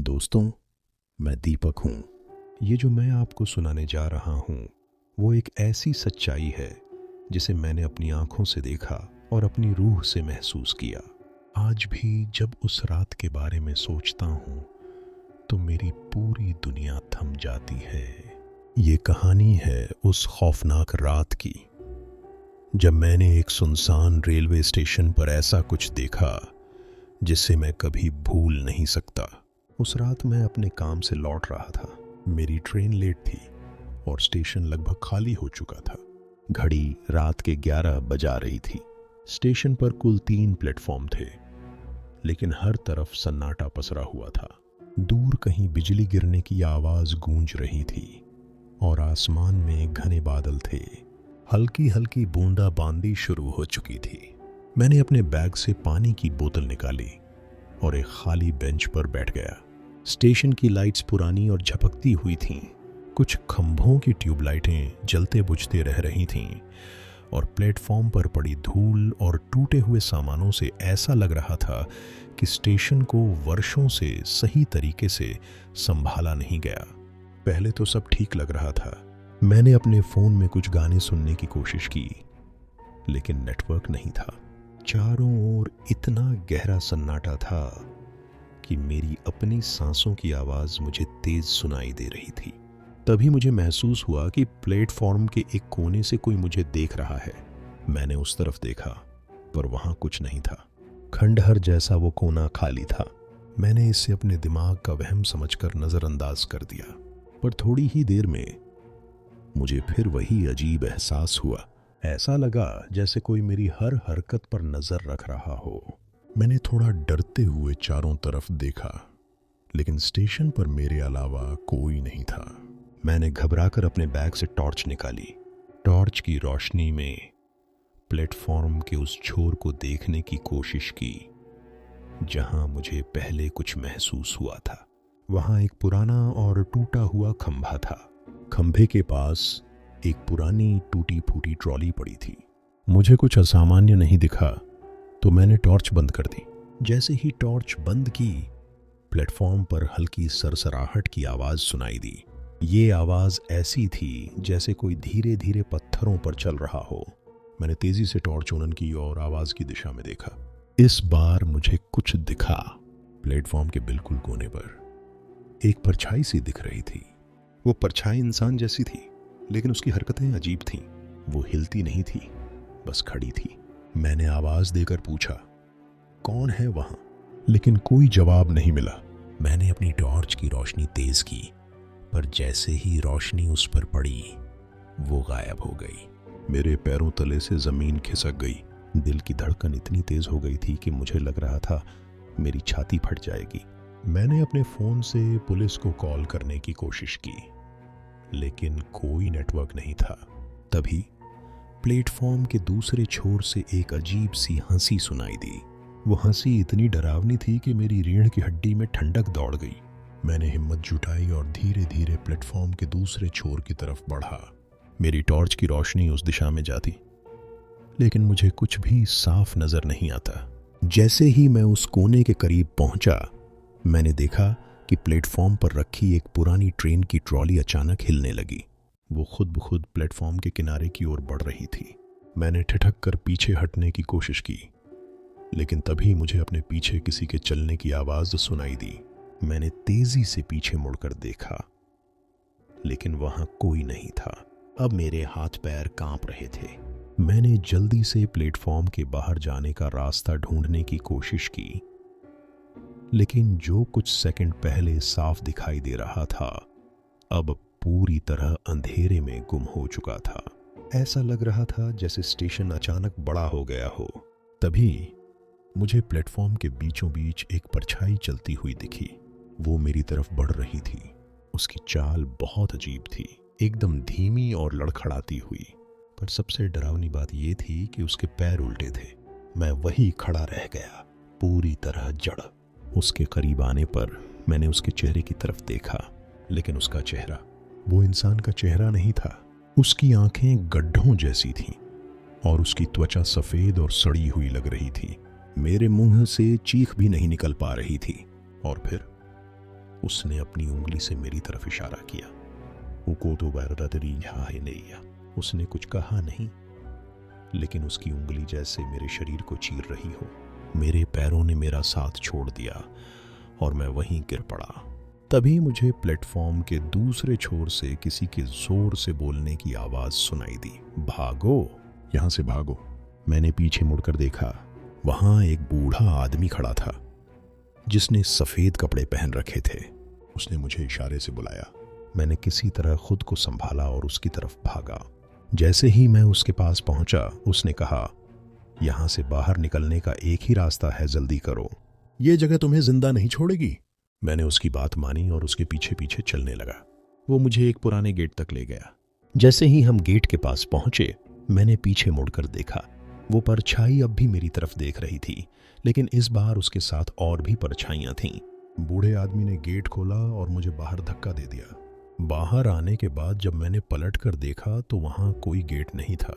दोस्तों, मैं दीपक हूँ। ये जो मैं आपको सुनाने जा रहा हूँ वो एक ऐसी सच्चाई है जिसे मैंने अपनी आंखों से देखा और अपनी रूह से महसूस किया। आज भी जब उस रात के बारे में सोचता हूँ तो मेरी पूरी दुनिया थम जाती है। ये कहानी है उस खौफनाक रात की जब मैंने एक सुनसान रेलवे स्टेशन पर ऐसा कुछ देखा जिसे मैं कभी भूल नहीं सकता। उस रात मैं अपने काम से लौट रहा था। मेरी ट्रेन लेट थी और स्टेशन लगभग खाली हो चुका था। घड़ी रात के 11 बजा रही थी। स्टेशन पर कुल 3 प्लेटफॉर्म थे, लेकिन हर तरफ सन्नाटा पसरा हुआ था। दूर कहीं बिजली गिरने की आवाज गूंज रही थी और आसमान में घने बादल थे। हल्की हल्की बूंदाबांदी शुरू हो चुकी थी। मैंने अपने बैग से पानी की बोतल निकाली और एक खाली बेंच पर बैठ गया। स्टेशन की लाइट्स पुरानी और झपकती हुई थीं। कुछ खंभों की ट्यूबलाइटें जलते बुझते रह रही थीं और प्लेटफॉर्म पर पड़ी धूल और टूटे हुए सामानों से ऐसा लग रहा था कि स्टेशन को वर्षों से सही तरीके से संभाला नहीं गया। पहले तो सब ठीक लग रहा था। मैंने अपने फोन में कुछ गाने सुनने की कोशिश की, लेकिन नेटवर्क नहीं था। चारों ओर इतना गहरा सन्नाटा था कि मेरी अपनी सांसों की आवाज मुझे तेज सुनाई दे रही थी। तभी मुझे महसूस हुआ कि प्लेटफॉर्म के एक कोने से कोई मुझे देख रहा है। मैंने उस तरफ देखा, पर वहां कुछ नहीं था। खंडहर जैसा वो कोना खाली था। मैंने इसे अपने दिमाग का वहम समझकर नजरअंदाज कर दिया, पर थोड़ी ही देर में मुझे फिर वही अजीब एहसास हुआ। ऐसा लगा जैसे कोई मेरी हर हरकत पर नजर रख रहा हो। मैंने थोड़ा डरते हुए चारों तरफ देखा, लेकिन स्टेशन पर मेरे अलावा कोई नहीं था। मैंने घबराकर अपने बैग से टॉर्च निकाली। टॉर्च की रोशनी में प्लेटफॉर्म के उस छोर को देखने की कोशिश की जहां मुझे पहले कुछ महसूस हुआ था। वहां एक पुराना और टूटा हुआ खंभा था। खंभे के पास एक पुरानी टूटी फूटी ट्रॉली पड़ी थी। मुझे कुछ असामान्य नहीं दिखा तो मैंने टॉर्च बंद कर दी। जैसे ही टॉर्च बंद की, प्लेटफॉर्म पर हल्की सरसराहट की आवाज सुनाई दी। ये आवाज ऐसी थी जैसे कोई धीरे धीरे पत्थरों पर चल रहा हो। मैंने तेजी से टॉर्च ऑन की और आवाज की दिशा में देखा। इस बार मुझे कुछ दिखा। प्लेटफॉर्म के बिल्कुल कोने पर एक परछाई सी दिख रही थी। वो परछाई इंसान जैसी थी, लेकिन उसकी हरकतें अजीब थीं। वो हिलती नहीं थी, बस खड़ी थी। मैंने आवाज देकर पूछा, कौन है वहां? लेकिन कोई जवाब नहीं मिला। मैंने अपनी टॉर्च की रोशनी तेज की, पर जैसे ही रोशनी उस पर पड़ी, वो गायब हो गई। मेरे पैरों तले से जमीन खिसक गई। दिल की धड़कन इतनी तेज हो गई थी कि मुझे लग रहा था मेरी छाती फट जाएगी। मैंने अपने फोन से पुलिस को कॉल करने की कोशिश की, लेकिन कोई नेटवर्क नहीं था। तभी प्लेटफॉर्म के दूसरे छोर से एक अजीब सी हंसी सुनाई दी। वो हंसी इतनी डरावनी थी कि मेरी रीढ़ की हड्डी में ठंडक दौड़ गई। मैंने हिम्मत जुटाई और धीरे धीरे प्लेटफॉर्म के दूसरे छोर की तरफ बढ़ा। मेरी टॉर्च की रोशनी उस दिशा में जाती, लेकिन मुझे कुछ भी साफ नजर नहीं आता। जैसे ही मैं उस कोने के करीब पहुंचा, मैंने देखा कि प्लेटफॉर्म पर रखी एक पुरानी ट्रेन की ट्रॉली अचानक हिलने लगी। वो खुद ब खुद प्लेटफॉर्म के किनारे की ओर बढ़ रही थी। मैंने ठिठक कर पीछे हटने की कोशिश की, लेकिन तभी मुझे अपने पीछे किसी के चलने की आवाज सुनाई दी। मैंने तेजी से पीछे मुड़कर देखा, लेकिन वहां कोई नहीं था। अब मेरे हाथ पैर कांप रहे थे। मैंने जल्दी से प्लेटफॉर्म के बाहर जाने का रास्ता ढूंढने की कोशिश की, लेकिन जो कुछ सेकंड पहले साफ दिखाई दे रहा था, अब पूरी तरह अंधेरे में गुम हो चुका था। ऐसा लग रहा था जैसे स्टेशन अचानक बड़ा हो गया हो। तभी मुझे प्लेटफॉर्म के बीचों बीच एक परछाई चलती हुई दिखी। वो मेरी तरफ बढ़ रही थी। उसकी चाल बहुत अजीब थी, एकदम धीमी और लड़खड़ाती हुई। पर सबसे डरावनी बात यह थी कि उसके पैर उल्टे थे। मैं वही खड़ा रह गया, पूरी तरह जड़। उसके करीब आने पर मैंने उसके चेहरे की तरफ देखा, लेकिन उसका चेहरा वो इंसान का चेहरा नहीं था। उसकी आंखें गड्ढों जैसी थीं और उसकी त्वचा सफेद और सड़ी हुई लग रही थी। मेरे मुंह से चीख भी नहीं निकल पा रही थी। और फिर उसने अपनी उंगली से मेरी तरफ इशारा किया। उको नहीं, उसने कुछ कहा नहीं, लेकिन उसकी उंगली जैसे मेरे शरीर को चीर रही हो। मेरे पैरों ने मेरा साथ छोड़ दिया और मैं वहीं गिर पड़ा। तभी मुझे प्लेटफॉर्म के दूसरे छोर से किसी के जोर से बोलने की आवाज सुनाई दी, भागो, यहां से भागो। मैंने पीछे मुड़कर देखा, वहां एक बूढ़ा आदमी खड़ा था जिसने सफेद कपड़े पहन रखे थे। उसने मुझे इशारे से बुलाया। मैंने किसी तरह खुद को संभाला और उसकी तरफ भागा। जैसे ही मैं उसके पास पहुंचा, उसने कहा, यहां से बाहर निकलने का एक ही रास्ता है, जल्दी करो, ये जगह तुम्हें जिंदा नहीं छोड़ेगी। मैंने उसकी बात मानी और उसके पीछे पीछे चलने लगा। वो मुझे एक पुराने गेट तक ले गया। जैसे ही हम गेट के पास पहुंचे, मैंने पीछे मुड़कर देखा। वो परछाई अब भी मेरी तरफ देख रही थी, लेकिन इस बार उसके साथ और भी परछाइयां थीं। बूढ़े आदमी ने गेट खोला और मुझे बाहर धक्का दे दिया। बाहर आने के बाद जब मैंने पलट कर देखा तो वहां कोई गेट नहीं था।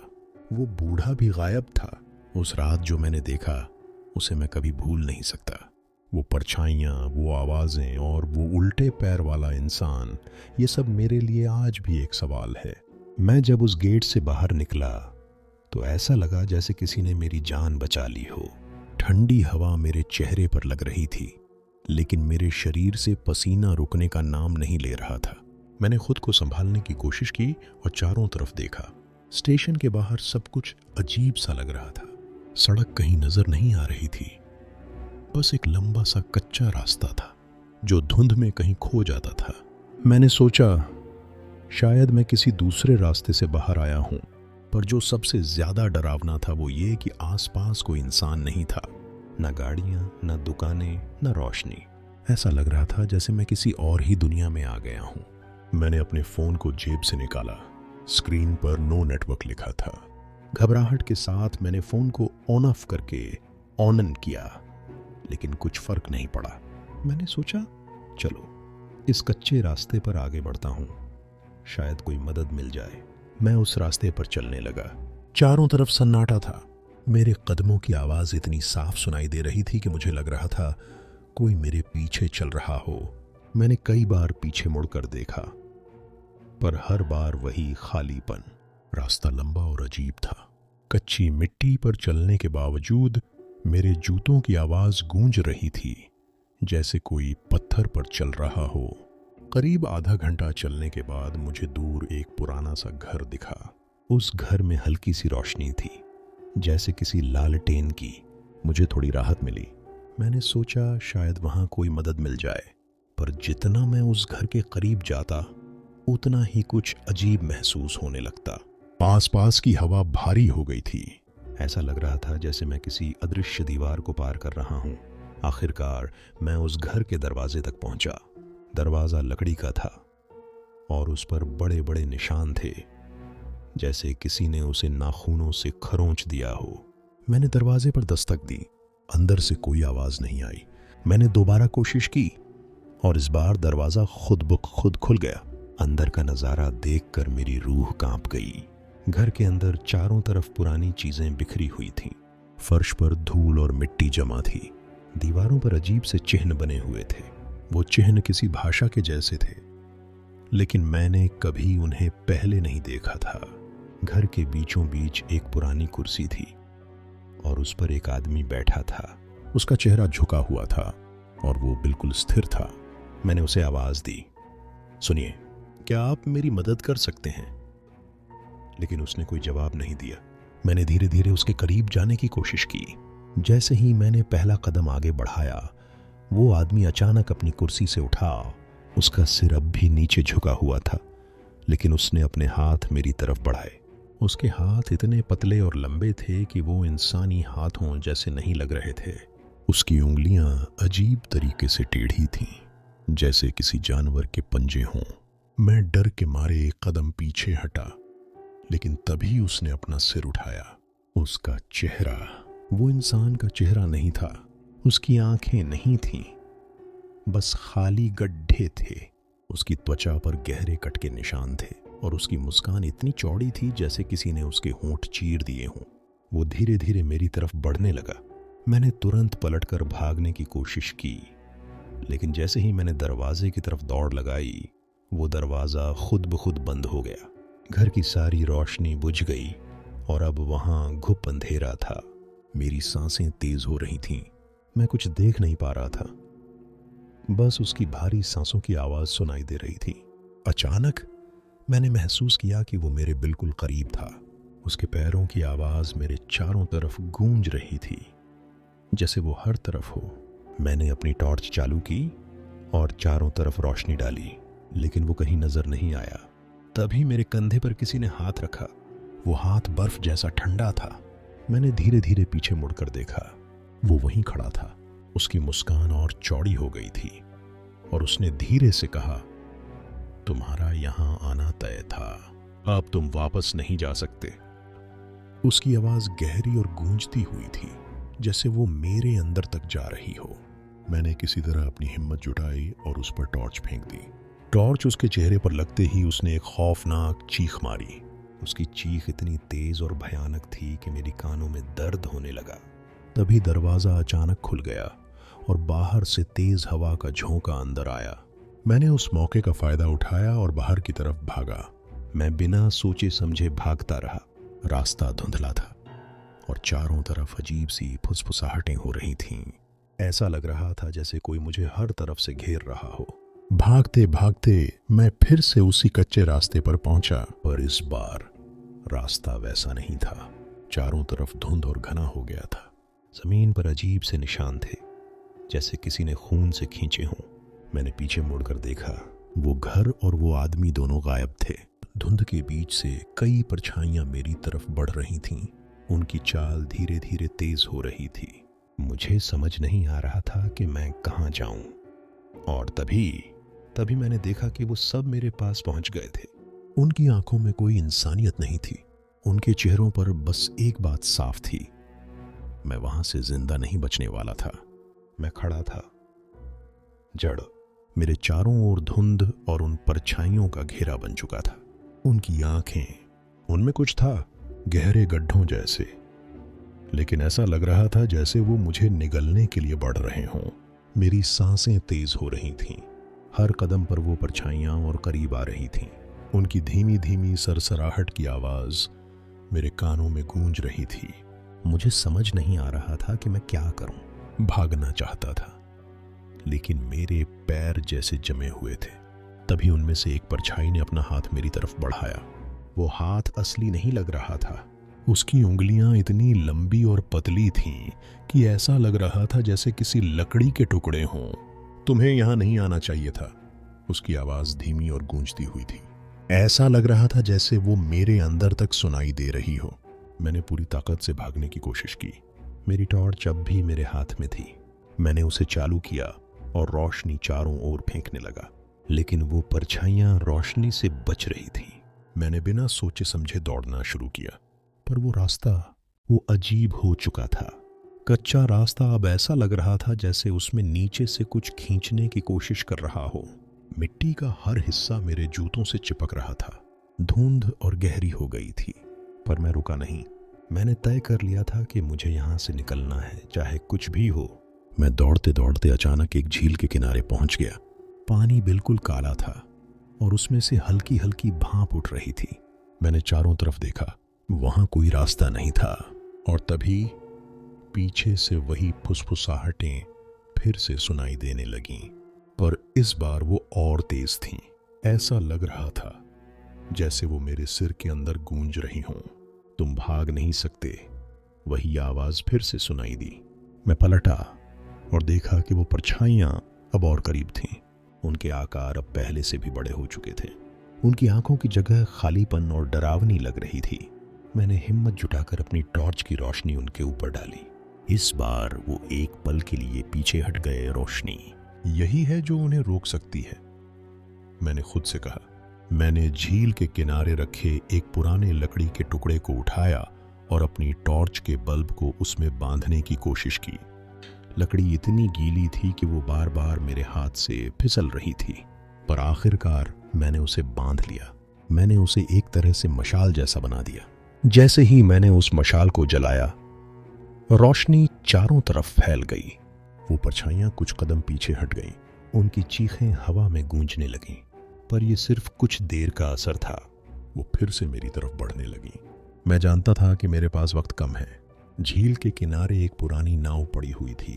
वो बूढ़ा भी गायब था। उस रात जो मैंने देखा उसे मैं कभी भूल नहीं सकता। वो परछाइयाँ, वो आवाज़ें और वो उल्टे पैर वाला इंसान, ये सब मेरे लिए आज भी एक सवाल है। मैं जब उस गेट से बाहर निकला तो ऐसा लगा जैसे किसी ने मेरी जान बचा ली हो। ठंडी हवा मेरे चेहरे पर लग रही थी, लेकिन मेरे शरीर से पसीना रुकने का नाम नहीं ले रहा था। मैंने खुद को संभालने की कोशिश की और चारों तरफ देखा। स्टेशन के बाहर सब कुछ अजीब सा लग रहा था। सड़क कहीं नजर नहीं आ रही थी, बस एक लंबा सा कच्चा रास्ता था जो धुंध में कहीं खो जाता था। मैंने सोचा शायद मैं किसी दूसरे रास्ते से बाहर आया हूं, पर जो सबसे ज्यादा डरावना था वो ये कि आसपास कोई इंसान नहीं था। न गाड़ियां, न दुकानें, न रोशनी। ऐसा लग रहा था जैसे मैं किसी और ही दुनिया में आ गया हूं। मैंने अपने फोन को जेब से निकाला। स्क्रीन पर नो नेटवर्क लिखा था। घबराहट के साथ मैंने फोन को ऑन ऑफ करके ऑन किया, लेकिन कुछ फर्क नहीं पड़ा। मैंने सोचा चलो इस कच्चे रास्ते पर आगे बढ़ता हूं, शायद कोई मदद मिल जाए। मैं उस रास्ते पर चलने लगा। चारों तरफ सन्नाटा था। मेरे कदमों की आवाज इतनी साफ सुनाई दे रही थी कि मुझे लग रहा था कोई मेरे पीछे चल रहा हो। मैंने कई बार पीछे मुड़कर देखा, पर हर बार वही खालीपन। रास्ता लंबा और अजीब था। कच्ची मिट्टी पर चलने के बावजूद मेरे जूतों की आवाज गूंज रही थी, जैसे कोई पत्थर पर चल रहा हो। करीब आधा घंटा चलने के बाद मुझे दूर एक पुराना सा घर दिखा। उस घर में हल्की सी रोशनी थी, जैसे किसी लालटेन की। मुझे थोड़ी राहत मिली। मैंने सोचा शायद वहां कोई मदद मिल जाए, पर जितना मैं उस घर के करीब जाता उतना ही कुछ अजीब महसूस होने लगता। पास की हवा भारी हो गई थी। ऐसा लग रहा था जैसे मैं किसी अदृश्य दीवार को पार कर रहा हूं। आखिरकार मैं उस घर के दरवाजे तक पहुंचा। दरवाजा लकड़ी का था और उस पर बड़े बड़े निशान थे, जैसे किसी ने उसे नाखूनों से खरोंच दिया हो। मैंने दरवाजे पर दस्तक दी। अंदर से कोई आवाज नहीं आई। मैंने दोबारा कोशिश की और इस बार दरवाजा खुद ब खुद खुल गया। अंदर का नजारा देखकर मेरी रूह कांप गई। घर के अंदर चारों तरफ पुरानी चीजें बिखरी हुई थीं। फर्श पर धूल और मिट्टी जमा थी। दीवारों पर अजीब से चिन्ह बने हुए थे। वो चिन्ह किसी भाषा के जैसे थे, लेकिन मैंने कभी उन्हें पहले नहीं देखा था। घर के बीचों बीच एक पुरानी कुर्सी थी और उस पर एक आदमी बैठा था। उसका चेहरा झुका हुआ था और वो बिल्कुल स्थिर था। मैंने उसे आवाज दी, सुनिए, क्या आप मेरी मदद कर सकते हैं? लेकिन उसने कोई जवाब नहीं दिया। मैंने धीरे धीरे उसके करीब जाने की कोशिश की। जैसे ही मैंने पहला कदम आगे बढ़ाया, वो आदमी अचानक अपनी कुर्सी से उठा। उसका सिर अब भी नीचे झुका हुआ था, लेकिन उसने अपने हाथ मेरी तरफ बढ़ाए। उसके हाथ इतने पतले और लंबे थे कि वो इंसानी हाथों जैसे नहीं लग रहे थे। उसकी उंगलियां अजीब तरीके से टेढ़ी थीं, जैसे किसी जानवर के पंजे हों। मैं डर के मारे एक कदम पीछे हटा, लेकिन तभी उसने अपना सिर उठाया। उसका चेहरा वो इंसान का चेहरा नहीं था। उसकी आंखें नहीं थीं, बस खाली गड्ढे थे। उसकी त्वचा पर गहरे कट के निशान थे और उसकी मुस्कान इतनी चौड़ी थी जैसे किसी ने उसके होंठ चीर दिए हों। वो धीरे धीरे मेरी तरफ बढ़ने लगा। मैंने तुरंत पलटकर भागने की कोशिश की, लेकिन जैसे ही मैंने दरवाजे की तरफ दौड़ लगाई, वो दरवाज़ा खुद ब खुद बंद हो गया। घर की सारी रोशनी बुझ गई और अब वहाँ घुप अंधेरा था। मेरी सांसें तेज हो रही थीं। मैं कुछ देख नहीं पा रहा था, बस उसकी भारी सांसों की आवाज़ सुनाई दे रही थी। अचानक मैंने महसूस किया कि वो मेरे बिल्कुल करीब था। उसके पैरों की आवाज़ मेरे चारों तरफ गूंज रही थी, जैसे वो हर तरफ हो। मैंने अपनी टॉर्च चालू की और चारों तरफ रोशनी डाली, लेकिन वो कहीं नजर नहीं आया। तभी मेरे कंधे पर किसी ने हाथ रखा। वो हाथ बर्फ जैसा ठंडा था। मैंने धीरे धीरे पीछे मुड़कर देखा। वो वहीं खड़ा था। उसकी मुस्कान और चौड़ी हो गई थी और उसने धीरे से कहा, तुम्हारा यहां आना तय था, अब तुम वापस नहीं जा सकते। उसकी आवाज गहरी और गूंजती हुई थी, जैसे वो मेरे अंदर तक जा रही हो। मैंने किसी तरह अपनी हिम्मत जुटाई और उस पर टॉर्च फेंक दी। टॉर्च उसके चेहरे पर लगते ही उसने एक खौफनाक चीख मारी। उसकी चीख इतनी तेज और भयानक थी कि मेरी कानों में दर्द होने लगा। तभी दरवाजा अचानक खुल गया और बाहर से तेज हवा का झोंका अंदर आया। मैंने उस मौके का फायदा उठाया और बाहर की तरफ भागा। मैं बिना सोचे समझे भागता रहा। रास्ता धुंधला था और चारों तरफ अजीब सी फुसफुसाहटें हो रही थीं। ऐसा लग रहा था जैसे कोई मुझे हर तरफ से घेर रहा हो। भागते भागते मैं फिर से उसी कच्चे रास्ते पर पहुंचा, पर इस बार रास्ता वैसा नहीं था। चारों तरफ धुंध और घना हो गया था। जमीन पर अजीब से निशान थे, जैसे किसी ने खून से खींचे हों। मैंने पीछे मुड़कर देखा। वो घर और वो आदमी दोनों गायब थे। धुंध के बीच से कई परछाइयां मेरी तरफ बढ़ रही थीं। उनकी चाल धीरे धीरे तेज हो रही थी। मुझे समझ नहीं आ रहा था कि मैं कहाँ जाऊं। और तभी मैंने देखा कि वो सब मेरे पास पहुंच गए थे। उनकी आंखों में कोई इंसानियत नहीं थी। उनके चेहरों पर बस एक बात साफ थी, मैं वहां से जिंदा नहीं बचने वाला था। मैं खड़ा था, जड़। मेरे चारों ओर धुंध और उन परछाइयों का घेरा बन चुका था। उनकी आंखें, उनमें कुछ था, गहरे गड्ढों जैसे, लेकिन ऐसा लग रहा था जैसे वो मुझे निगलने के लिए बढ़ रहे हों। मेरी सांसें तेज हो रही थीं। हर कदम पर वो परछाइयां और करीब आ रही थीं। उनकी धीमी धीमी सरसराहट की आवाज मेरे कानों में गूंज रही थी। मुझे समझ नहीं आ रहा था कि मैं क्या करूं। भागना चाहता था, लेकिन मेरे पैर जैसे जमे हुए थे। तभी उनमें से एक परछाई ने अपना हाथ मेरी तरफ बढ़ाया। वो हाथ असली नहीं लग रहा था। उसकी उंगलियां इतनी लंबी और पतली थीं कि ऐसा लग रहा था जैसे किसी लकड़ी के टुकड़े हों। तुम्हें यहां नहीं आना चाहिए था, उसकी आवाज धीमी और गूंजती हुई थी। ऐसा लग रहा था जैसे वो मेरे अंदर तक सुनाई दे रही हो। मैंने पूरी ताकत से भागने की कोशिश की। मेरी टॉर्च अब भी मेरे हाथ में थी। मैंने उसे चालू किया और रोशनी चारों ओर फेंकने लगा, लेकिन वो परछाइयां रोशनी से बच रही थीं। मैंने बिना सोचे समझे दौड़ना शुरू किया, पर वो रास्ता, वो अजीब हो चुका था। कच्चा रास्ता अब ऐसा लग रहा था जैसे उसमें नीचे से कुछ खींचने की कोशिश कर रहा हो। मिट्टी का हर हिस्सा मेरे जूतों से चिपक रहा था। धुंध और गहरी हो गई थी, पर मैं रुका नहीं। मैंने तय कर लिया था कि मुझे यहाँ से निकलना है, चाहे कुछ भी हो। मैं दौड़ते दौड़ते अचानक एक झील के किनारे पहुंच गया। पानी बिल्कुल काला था और उसमें से हल्की हल्की भाप उठ रही थी। मैंने चारों तरफ देखा, वहां कोई रास्ता नहीं था। और तभी पीछे से वही फुसफुसाहटें फिर से सुनाई देने लगीं, पर इस बार वो और तेज थीं। ऐसा लग रहा था जैसे वो मेरे सिर के अंदर गूंज रही हों। तुम भाग नहीं सकते, वही आवाज फिर से सुनाई दी। मैं पलटा और देखा कि वो परछाइयां अब और करीब थीं। उनके आकार अब पहले से भी बड़े हो चुके थे। उनकी आंखों की जगह खालीपन और डरावनी लग रही थी। मैंने हिम्मत जुटाकर अपनी टॉर्च की रोशनी उनके ऊपर डाली। इस बार वो एक पल के लिए पीछे हट गए। रोशनी यही है जो उन्हें रोक सकती है, मैंने खुद से कहा। मैंने झील के किनारे रखे एक पुराने लकड़ी के टुकड़े को उठाया और अपनी टॉर्च के बल्ब को उसमें बांधने की कोशिश की। लकड़ी इतनी गीली थी कि वो बार बार मेरे हाथ से फिसल रही थी, पर आखिरकार मैंने उसे बांध लिया। मैंने उसे एक तरह से मशाल जैसा बना दिया। जैसे ही मैंने उस मशाल को जलाया, रोशनी चारों तरफ फैल गई। वो परछाइयां कुछ कदम पीछे हट गईं उनकी चीखें हवा में गूंजने लगीं, पर यह सिर्फ कुछ देर का असर था। वो फिर से मेरी तरफ बढ़ने लगी। मैं जानता था कि मेरे पास वक्त कम है। झील के किनारे एक पुरानी नाव पड़ी हुई थी।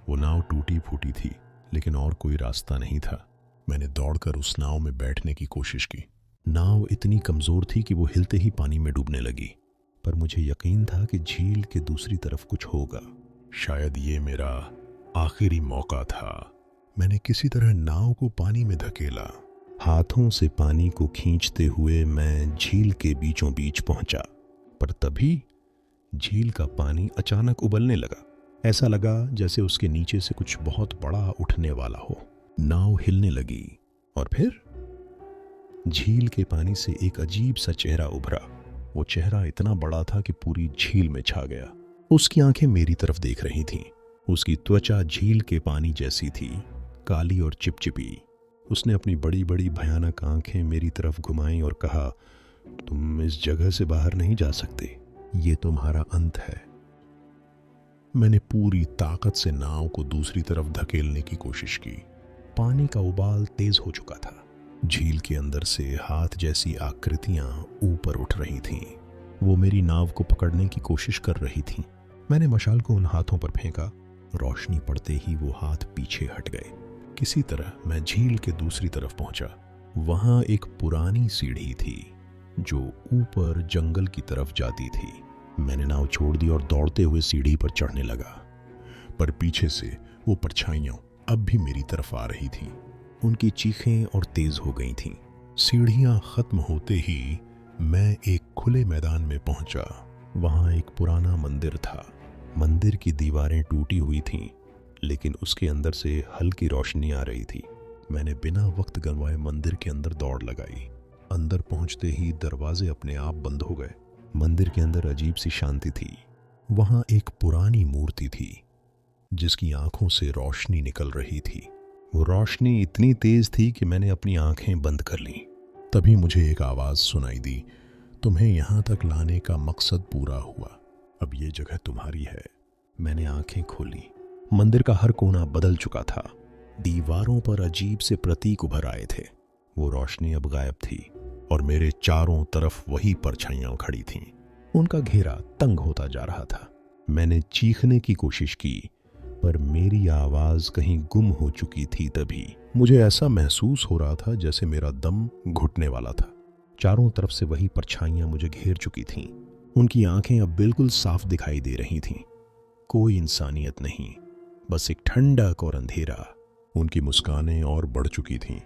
वो नाव टूटी फूटी थी, लेकिन और कोई रास्ता नहीं था। मैंने दौड़कर उस नाव में बैठने की कोशिश की। नाव इतनी कमजोर थी कि वो हिलते ही पानी में डूबने लगी, पर मुझे यकीन था कि झील के दूसरी तरफ कुछ होगा। शायद ये मेरा आखिरी मौका था। मैंने किसी तरह नाव को पानी में धकेला। हाथों से पानी को खींचते हुए मैं झील के बीचों बीच पहुंचा, पर तभी झील का पानी अचानक उबलने लगा। ऐसा लगा जैसे उसके नीचे से कुछ बहुत बड़ा उठने वाला हो। नाव हिलने लगी और फिर झील के पानी से एक अजीब सा चेहरा उभरा। वो चेहरा इतना बड़ा था कि पूरी झील में छा गया। उसकी आंखें मेरी तरफ देख रही थीं। उसकी त्वचा झील के पानी जैसी थी, काली और चिपचिपी। उसने अपनी बड़ी बड़ी भयानक आंखें मेरी तरफ घुमाई और कहा, तुम इस जगह से बाहर नहीं जा सकते, ये तुम्हारा अंत है। मैंने पूरी ताकत से नाव को दूसरी तरफ धकेलने की कोशिश की। पानी का उबाल तेज हो चुका था। झील के अंदर से हाथ जैसी आकृतियां ऊपर उठ रही थीं। वो मेरी नाव को पकड़ने की कोशिश कर रही थीं। मैंने मशाल को उन हाथों पर फेंका। रोशनी पड़ते ही वो हाथ पीछे हट गए। किसी तरह मैं झील के दूसरी तरफ पहुंचा। वहां एक पुरानी सीढ़ी थी जो ऊपर जंगल की तरफ जाती थी। मैंने नाव छोड़ दी और दौड़ते हुए सीढ़ी पर चढ़ने लगा, पर पीछे से वो परछाइयां अब भी मेरी तरफ आ रही थीं। उनकी चीखें और तेज हो गई थीं। सीढ़ियां खत्म होते ही मैं एक खुले मैदान में पहुंचा। वहां एक पुराना मंदिर था। मंदिर की दीवारें टूटी हुई थीं, लेकिन उसके अंदर से हल्की रोशनी आ रही थी। मैंने बिना वक्त गंवाए मंदिर के अंदर दौड़ लगाई। अंदर पहुंचते ही दरवाजे अपने आप बंद हो गए। मंदिर के अंदर अजीब सी शांति थी। वहां एक पुरानी मूर्ति थी जिसकी आंखों से रोशनी निकल रही थी। वो रोशनी इतनी तेज थी कि मैंने अपनी आंखें बंद कर लीं। तभी मुझे एक आवाज सुनाई दी, तुम्हें यहां तक लाने का मकसद पूरा हुआ, अब ये जगह तुम्हारी है। मैंने आंखें खोली। मंदिर का हर कोना बदल चुका था। दीवारों पर अजीब से प्रतीक उभर आए थे। वो रोशनी अब गायब थी और मेरे चारों तरफ वही परछाइयां खड़ी थीं। उनका घेरा तंग होता जा रहा था। मैंने चीखने की कोशिश की, पर मेरी आवाज कहीं गुम हो चुकी थी। तभी मुझे ऐसा महसूस हो रहा था जैसे मेरा दम घुटने वाला था। चारों तरफ से वही परछाइयां मुझे घेर चुकी थीं। उनकी आंखें अब बिल्कुल साफ दिखाई दे रही थीं। कोई इंसानियत नहीं, बस एक ठंडक और अंधेरा। उनकी मुस्कानें और बढ़ चुकी थीं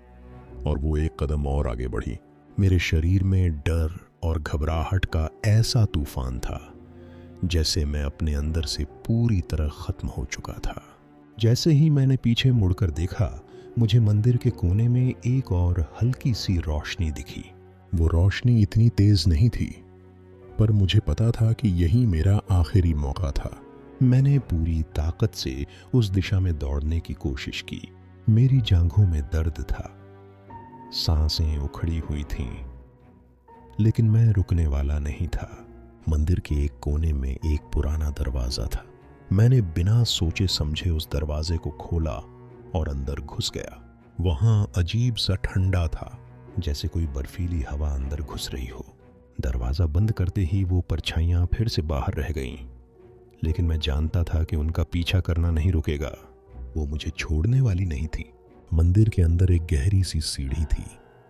और वो एक कदम और आगे बढ़ी। मेरे शरीर में डर और घबराहट का ऐसा तूफान था जैसे मैं अपने अंदर से पूरी तरह खत्म हो चुका था। जैसे ही मैंने पीछे मुड़कर देखा, मुझे मंदिर के कोने में एक और हल्की सी रोशनी दिखी। वो रोशनी इतनी तेज नहीं थी, पर मुझे पता था कि यही मेरा आखिरी मौका था। मैंने पूरी ताकत से उस दिशा में दौड़ने की कोशिश की। मेरी जांघों में दर्द था, सांसें उखड़ी हुई थीं, लेकिन मैं रुकने वाला नहीं था। मंदिर के एक कोने में एक पुराना दरवाजा था। मैंने बिना सोचे समझे उस दरवाजे को खोला और अंदर घुस गया। वहां अजीब सा ठंडा था, जैसे कोई बर्फीली हवा अंदर घुस रही हो। दरवाजा बंद करते ही वो परछाइयां फिर से बाहर रह गईं, लेकिन मैं जानता था कि उनका पीछा करना नहीं रुकेगा। वो मुझे छोड़ने वाली नहीं थी। मंदिर के अंदर एक गहरी सी सीढ़ी थी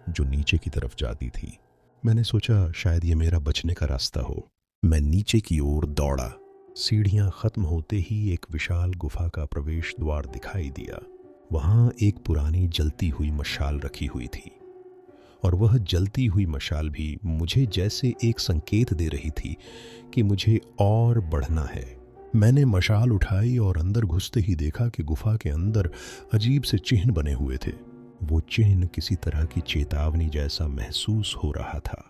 जो नीचे की तरफ जाती थी। मैंने सोचा शायद ये मेरा बचने का रास्ता हो। मैं नीचे की ओर दौड़ा। सीढ़ियां खत्म होते ही एक विशाल गुफा का प्रवेश द्वार दिखाई दिया। वहां एक पुरानी जलती हुई मशाल रखी हुई थी, और वह जलती हुई मशाल भी मुझे जैसे एक संकेत दे रही थी कि मुझे और बढ़ना है। मैंने मशाल उठाई और अंदर घुसते ही देखा कि गुफा के अंदर अजीब से चिन्ह बने हुए थे। वो चिन्ह किसी तरह की चेतावनी जैसा महसूस हो रहा था।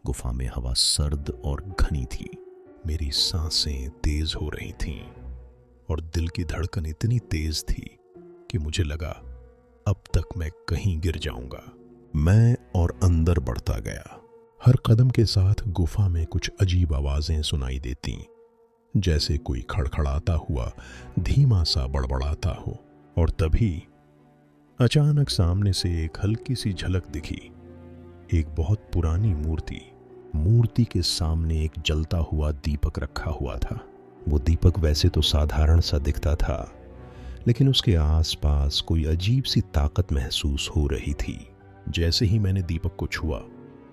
गुफा में हवा सर्द और घनी थी। मेरी सांसें तेज हो रही थीं और दिल की धड़कन इतनी तेज थी कि मुझे लगा अब तक मैं कहीं गिर जाऊंगा। मैं और अंदर बढ़ता गया। हर कदम के साथ गुफा में कुछ अजीब आवाजें सुनाई देती, जैसे कोई खड़खड़ाता हुआ धीमा सा बड़बड़ाता हो। और तभी अचानक सामने से एक हल्की सी झलक दिखी। एक बहुत पुरानी मूर्ति के सामने एक जलता हुआ दीपक रखा हुआ था। वो दीपक वैसे तो साधारण सा दिखता था, लेकिन उसके आसपास कोई अजीब सी ताकत महसूस हो रही थी। जैसे ही मैंने दीपक को छुआ,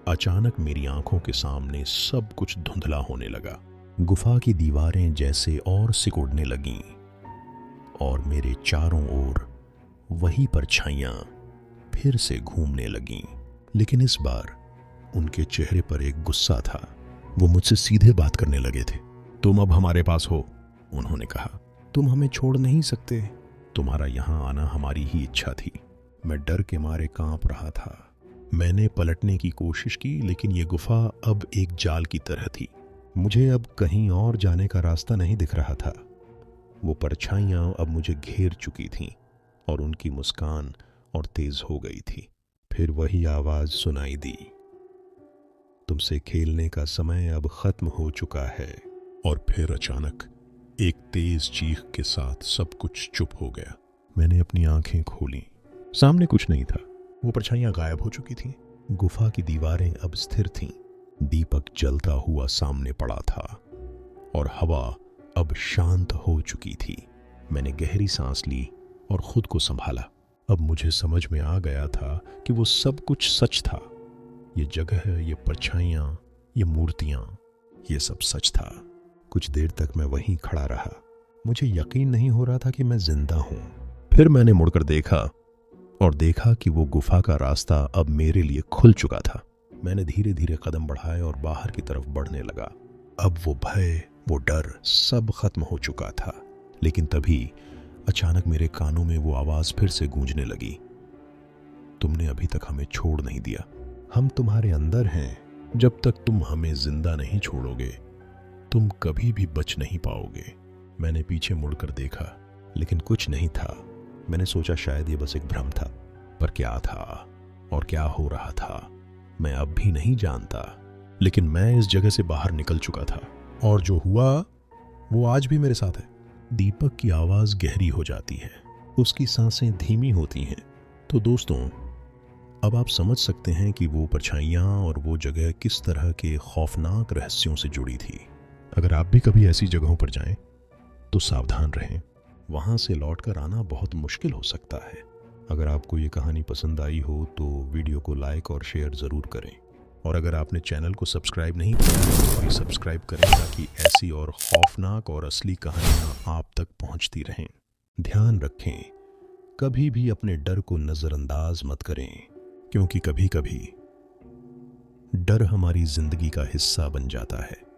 अचानक मेरी आंखों के सामने सब कुछ धुंधला होने लगा। गुफा की दीवारें जैसे और सिकुड़ने लगीं और मेरे चारों ओर वही परछाइयां फिर से घूमने लगीं। लेकिन इस बार उनके चेहरे पर एक गुस्सा था। वो मुझसे सीधे बात करने लगे थे। तुम अब हमारे पास हो, उन्होंने कहा। तुम हमें छोड़ नहीं सकते। तुम्हारा यहां आना हमारी ही इच्छा थी। मैं डर के मारे कांप रहा था। मैंने पलटने की कोशिश की, लेकिन ये गुफा अब एक जाल की तरह थी। मुझे अब कहीं और जाने का रास्ता नहीं दिख रहा था। वो परछाइयां अब मुझे घेर चुकी थीं और उनकी मुस्कान और तेज हो गई थी। फिर वही आवाज सुनाई दी, तुमसे खेलने का समय अब खत्म हो चुका है। और फिर अचानक एक तेज चीख के साथ सब कुछ चुप हो गया। मैंने अपनी आंखें खोली। सामने कुछ नहीं था। वो परछाइयां गायब हो चुकी थीं। गुफा की दीवारें अब स्थिर थीं। दीपक जलता हुआ सामने पड़ा था और हवा अब शांत हो चुकी थी। मैंने गहरी सांस ली और खुद को संभाला। अब मुझे समझ में आ गया था कि वो सब कुछ सच था। ये जगह, ये परछाइयां, ये मूर्तियां, ये सब सच था। कुछ देर तक मैं वहीं खड़ा रहा। मुझे यकीन नहीं हो रहा था कि मैं जिंदा हूं। फिर मैंने मुड़कर देखा कि वो गुफा का रास्ता अब मेरे लिए खुल चुका था। मैंने धीरे धीरे कदम बढ़ाए और बाहर की तरफ बढ़ने लगा। अब वो भय, वो डर सब खत्म हो चुका था। लेकिन तभी अचानक मेरे कानों में वो आवाज फिर से गूंजने लगी, तुमने अभी तक हमें छोड़ नहीं दिया। हम तुम्हारे अंदर हैं। जब तक तुम हमें जिंदा नहीं छोड़ोगे, तुम कभी भी बच नहीं पाओगे। मैंने पीछे मुड़कर देखा, लेकिन कुछ नहीं था। मैंने सोचा शायद ये बस एक भ्रम था, पर क्या था और क्या हो रहा था मैं अब भी नहीं जानता। लेकिन मैं इस जगह से बाहर निकल चुका था और जो हुआ वो आज भी मेरे साथ है। दीपक की आवाज गहरी हो जाती है, उसकी सांसें धीमी होती हैं। तो दोस्तों, अब आप समझ सकते हैं कि वो परछाइयां और वो जगह किस तरह के खौफनाक रहस्यों से जुड़ी थी। अगर आप भी कभी ऐसी जगहों पर जाएं तो सावधान रहें। वहां से लौटकर आना बहुत मुश्किल हो सकता है। अगर आपको ये कहानी पसंद आई हो तो वीडियो को लाइक और शेयर ज़रूर करें। और अगर आपने चैनल को सब्सक्राइब नहीं किया तो अभी सब्सक्राइब करें, ताकि ऐसी और खौफनाक और असली कहानियाँ आप तक पहुँचती रहें। ध्यान रखें, कभी भी अपने डर को नज़रअंदाज मत करें, क्योंकि कभी कभी डर हमारी जिंदगी का हिस्सा बन जाता है।